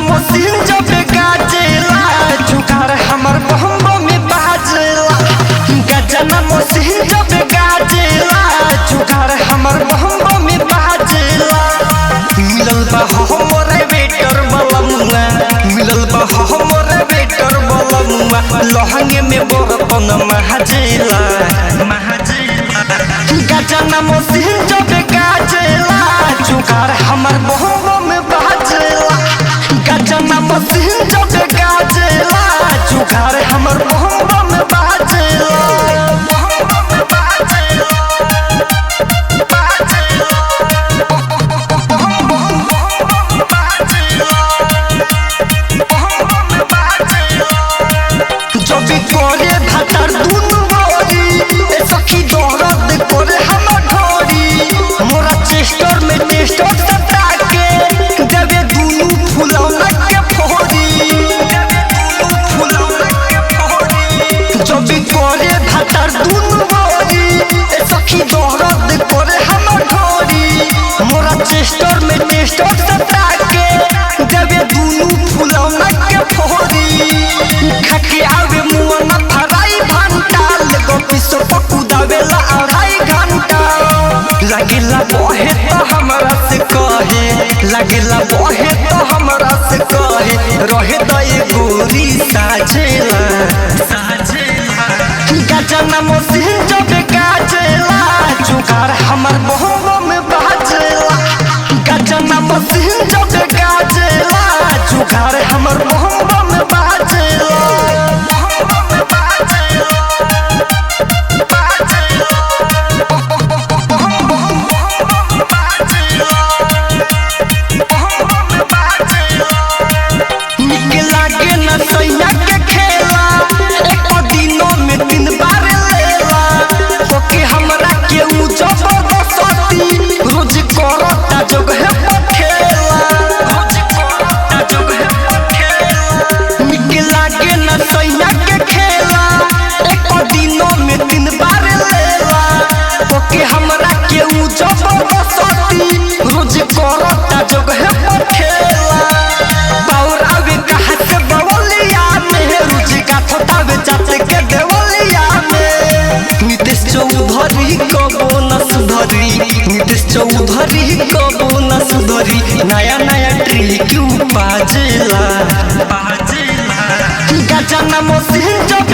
Machine जब गाजेला जुगाड़ हमर बहम्बो में बाजेला। गजना मशीन जब गाजेला जुगाड़ हमर बहम्बो में बाजेला। मिलल बा हमर बेटर बलमुआ, मिलल बा हमर बेटर बलमुआ, लहंगे में बरतन महाजेला। गजना मशीन जब गाजेला जुगाड़ हमर बहम्बो में बाजेला। गजना मशीन जब गाजेला जुगाड़ हमर बहम्बो में बाजेला। जब करे भातर दुनु गोरी सखी दर्द करे हमर ढोरी। मोरा चेस्टर में टेस्टर सटा के देवे दुनु फुलौना के फोरी। जब करे भातर दुनु गोरी सखी दर्द करे हमर ढोरी। मोरा चेस्टर में टेस्टर सटा के देवे दुनु फुलौना के फोरी। खके आवे मुआ न फराई भंटा लगो पिसो पकुदावेला अढ़ाई घंटा। लगेला बहे तो हमरा से कहे, लगेला बहे तो हमरा से कहे, रहे तो ये गोरी साजेला। गजना मशीन जब गाजेला जुगाड़ हमर बहम्बो में बाजेला। गजना मशीन जब गाजेला जुगाड़ हमर बहम्बो में बाजेला। निक लागे न सैया के खेला, एक दिनों में 3 बार लेला। ओके हमरा के उ जबरदस्ती रोज करता जगह पखेला। निक लागे न सैया के खेला, एक दिनों में 3 बार लेला। ओके हमरा के उ जबरदस्ती रोज करता जगह पखेला। पावर आवे कहा से बवलिया में रुचि का थोटावे चाचे के देवलिया में। नीतीश चौधरी कबो न सुधरी, नीतीश चौधरी कबो न सुधरी, नया नया ट्रिक बाजेला। गजना मशीन जब